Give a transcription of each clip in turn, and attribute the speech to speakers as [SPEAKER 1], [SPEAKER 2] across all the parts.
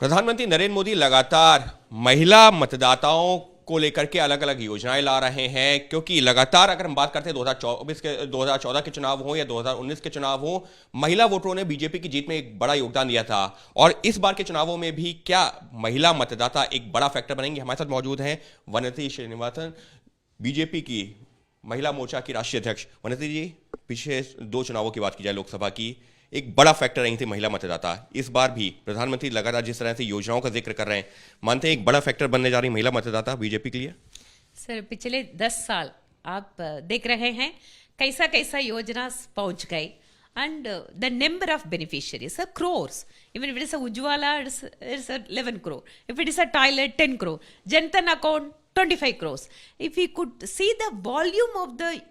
[SPEAKER 1] प्रधानमंत्री नरेंद्र मोदी लगातार महिला मतदाताओं को लेकर के अलग अलग योजनाएं ला रहे हैं, क्योंकि लगातार अगर हम बात करते हैं 2014 के चुनाव हो या 2019 के चुनाव हो, महिला वोटरों ने बीजेपी की जीत में एक बड़ा योगदान दिया था। और इस बार के चुनावों में भी क्या महिला मतदाता एक बड़ा फैक्टर बनेंगे? हमारे साथ मौजूद हैं वनिता श्रीनिवासन, बीजेपी की महिला मोर्चा की राष्ट्रीय अध्यक्ष। वनिता जी, पिछले 2 चुनावों की बात की जाए लोकसभा की, एक बड़ा फैक्टर रही थी महिला मतदाता। इस बार भी प्रधानमंत्री लगातार जिस तरह से योजनाओं का जिक्र कर रहे हैं, मानते हैं एक बड़ा फैक्टर बनने जा रही महिला मतदाता बीजेपी के लिए?
[SPEAKER 2] सर, पिछले 10 साल आप देख रहे हैं कैसा कैसा योजना पहुंच गई, and the number of beneficiaries are crores. Even if it is a Ujjwala, it's a 11 crore. If it is a toilet, 10 crore. Jantan account, 25 crores. If we could see the volume of the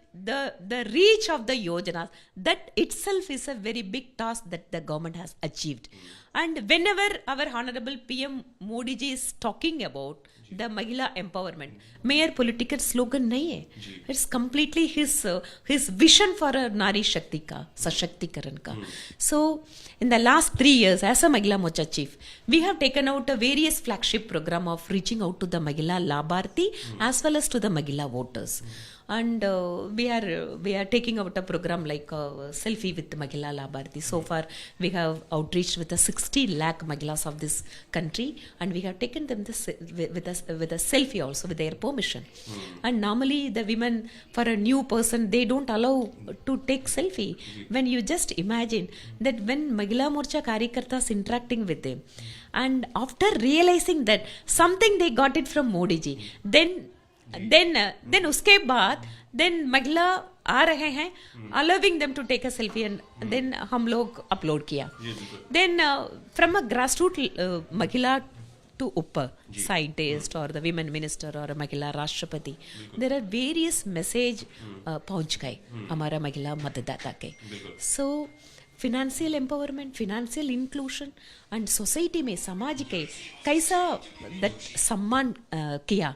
[SPEAKER 2] reach of the yojanas, that itself is a very big task that the government has achieved. And whenever our honorable PM Modi ji is talking about the Mahila empowerment, mere political slogan nahi hai. It's completely his vision for a Nari Shakti ka, Sashakti-karan ka. So in the last 3 years, as a Mahila Mocha chief, we have taken out a various flagship program of reaching out to the Mahila Labharti as well as to the Mahila voters. And we are taking out a program like selfie with Mahila Labharti. So far we have outreached with a 60 lakh Mahilas of this country, and we have taken them with a selfie also with their permission. And normally the women, for a new person, they don't allow to take selfie. When you just imagine that when Mahila Morcha Karyakartas interacting with them, and after realizing that something they got it from Modi ji, then उसके बाद then महिला आ रहे हैं, allowing them to take a selfie, and then हम लोग upload किया. Then from a grassroots महिला to upper scientist or the women minister or a महिला राष्ट्रपति, there are various message पहुंच गए हमारा महिला मतदाता के. So financial empowerment, financial inclusion and society में समाज के कैसा दैट सम्मान किया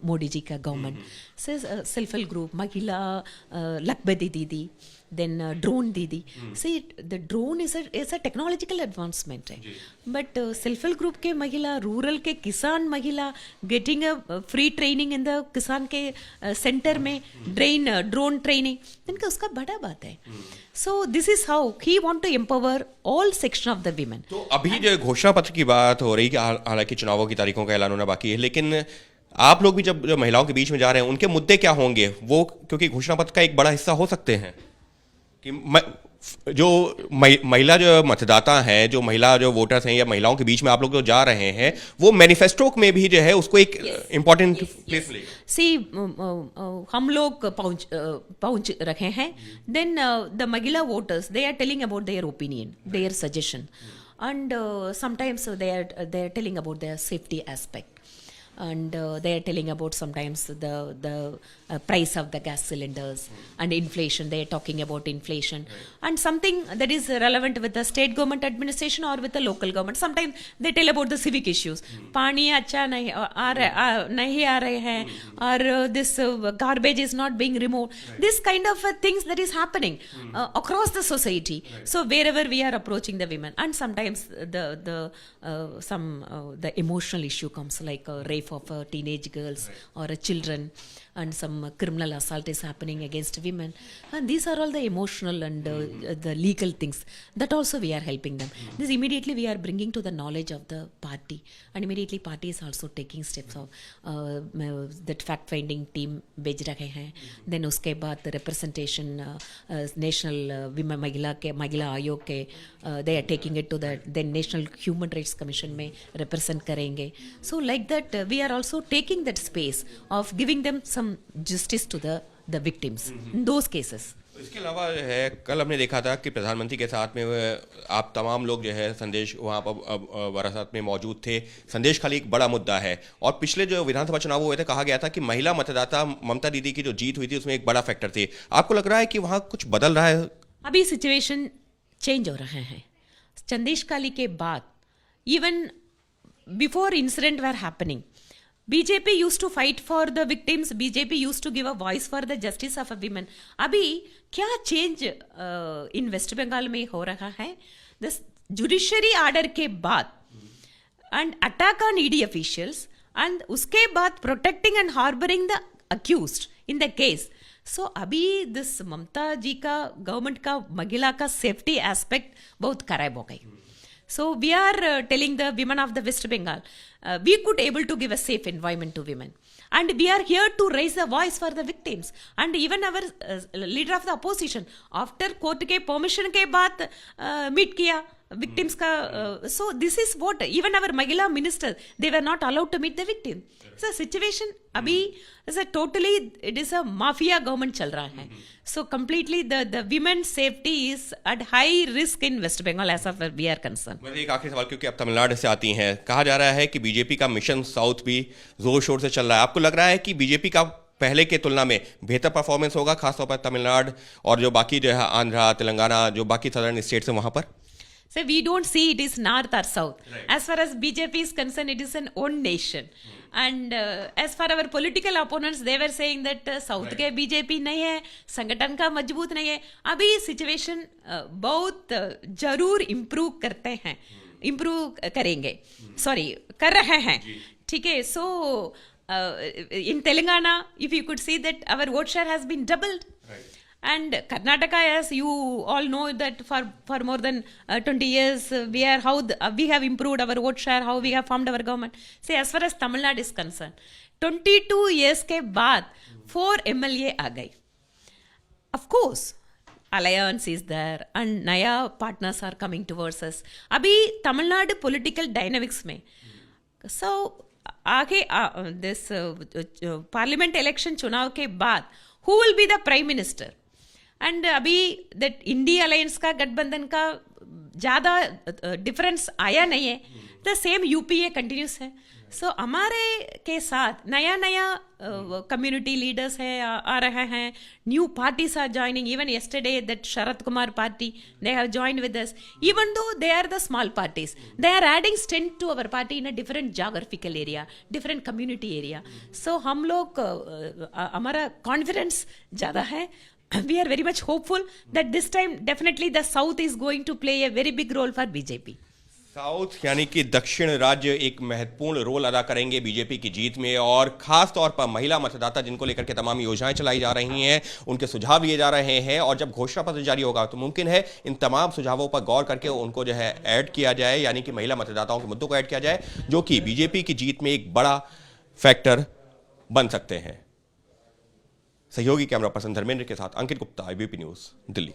[SPEAKER 2] मोदी जी का गवर्नमेंट से, सेल्फ हेल्प ग्रुप, महिला लखपति दीदी, then drone didi. See, the drone is a technological advancement, right? But self-help group के महिला, rural के किसान महिला getting a free training in the किसान के center में drone training, इनका उसका बड़ा बात है. So this is how he want to empower all section of the women.
[SPEAKER 1] तो अभी जो घोषणा पत्र की बात हो रही है, हालांकि चुनावों की तारीखों का ऐलान होना बाकी है, लेकिन आप लोग भी जब महिलाओं के बीच में जा रहे हैं, उनके मुद्दे क्या होंगे वो, क्योंकि घोषणा पत्र का एक बड़ा हिस्सा हो सकते हैं कि जो महिला जो मतदाता हैं, जो महिला जो वोटर्स हैं या महिलाओं के बीच में आप लोग जो जा रहे हैं, वो मैनिफेस्टो में भी जो है उसको एक इम्पोर्टेंट प्लेस मिलेगा.
[SPEAKER 2] सी हम लोग पहुंच रखे हैं. Then the mahila voters, they are telling about their opinion, their suggestion, and sometimes they are telling about their safety aspect, and they are telling about sometimes the price of the gas cylinders and inflation. They are talking about inflation and something that is relevant with the state government administration or with the local government. Sometimes they tell about the civic issues. पानी अच्छा नहीं आ रहे हैं, और this garbage is not being removed. This kind of things that is happening across the society. So wherever we are approaching the women, and sometimes the emotional issue comes, like rape of teenage girls or children, and some criminal assault is happening against women, and these are all the emotional and the legal things that also we are helping them. This immediately we are bringing to the knowledge of the party, and immediately party is also taking steps of that fact finding team भेज रहे हैं. then उसके बाद representation national women महिला आयोग के they are taking it to the then national human rights commission में represent करेंगे. So like that we are also taking that space of giving them some justice to the victims in those cases.
[SPEAKER 1] इसके अलावा है, कल हमने देखा था कि प्रधानमंत्री के साथ में आप तमाम लोग जो है संदेश वहाँ पर वाराणसी में मौजूद थे. संदेश खाली एक बड़ा मुद्दा है, और पिछले जो विधानसभा चुनाव हुए थे कहा गया था कि महिला मतदाता ममता दीदी की जो जीत हुई थी उसमें एक बड़ा फैक्टर थे. आपको लग रहा है कि वहाँ कुछ बदल रहा है?
[SPEAKER 2] अभी सिचुएशन चेंज हो रहा है. संदेश खाली के बाद, even before incident were happening, BJP used to fight for the victims. BJP used to give a voice for the justice of a women. अभी क्या चेंज इन वेस्ट बंगाल में हो रहा है? दिस जुडिशरी आर्डर के बाद and attack on ED officials, and उसके बाद protecting and harboring the accused in the case. So अभी this ममता जी का गवर्नमेंट का महिला का सेफ्टी एस्पेक्ट बहुत खराब हो गई. So we are telling the women of the West Bengal, we could able to give a safe environment to women, and we are here to raise a voice for the victims. And even our leader of the opposition, after court के permission के बाद meet किया victims का. So this is what even our Mahila minister, they were not allowed to meet the victim. So situation अभी is a totally, it is a mafia government चल रहा है. So completely the women's safety is at high risk in West Bengal as of we are concerned.
[SPEAKER 1] मेरा एक आखिरी सवाल, क्योंकि अब तमिलनाडु से आती हैं, कहा जा रहा है कि बीजेपी का मिशन साउथ भी जोर शोर से चल रहा है. आपको लग रहा है कि बीजेपी का पहले के तुलना में बेहतर परफॉर्मेंस होगा, खासतौर पर तमिलनाडु और जो बाकी जो है आंध्रा, तेलंगाना, जो बाकी सदर्न स्टेट्स हैं वहां पर?
[SPEAKER 2] So we don't see it is north or south. Right. As far as BJP is concerned, it is an own nation. And as far our political opponents, they were saying that south के BJP नहीं है, संगठन का मजबूत नहीं है. अभी situation बहुत जरूर इम्प्रूव करते हैं, इम्प्रूव करेंगे, सॉरी कर रहे हैं. ठीक है. So in Telangana, if you could see that our vote share has been doubled. Right. And Karnataka, as you all know, that for more than 20 years, we have improved our vote share, how we have formed our government. See, as far as Tamil Nadu is concerned, 22 years के बाद 4 MLA आ गए. Of course, alliance is there and नया partners are coming towards us. अभी Tamil Nadu political dynamics में, so आगे this parliament election चुनाव के बाद, who will be the prime minister? And अभी दैट इंडी अलायंस का गठबंधन का ज़्यादा डिफरेंस आया नहीं है. द सेम यूपीए कंटिन्यूस है. सो हमारे के साथ नया नया कम्युनिटी लीडर्स है आ रहे हैं. New parties are joining. Even yesterday that Sharad Kumar party, they have joined with us. Even though they are the small parties, they are adding strength to our party in a different geographical area, different community area. So हम लोग हमारा confidence ज़्यादा है. We are very much hopeful that this time definitely the South is going to play a very big role for BJP.
[SPEAKER 1] South यानी कि दक्षिण राज्य एक महत्वपूर्ण रोल अदा करेंगे बीजेपी की जीत में, और खास तौर पर महिला मतदाता जिनको लेकर के तमाम योजनाएं चलाई जा रही हैं, उनके सुझाव लिए जा रहे हैं. और जब घोषणा पत्र जारी होगा तो मुमकिन है इन तमाम सुझावों पर गौर करके उनको जो है ऐड किया जाए, यानी कि महिला मतदाताओं के मुद्दों को ऐड किया जाए, जो कि बीजेपी की जीत में एक बड़ा फैक्टर बन सकते हैं. सहयोगी कैमरा पर्सन धर्मेंद्र के साथ अंकित गुप्ता, IBP न्यूज, दिल्ली.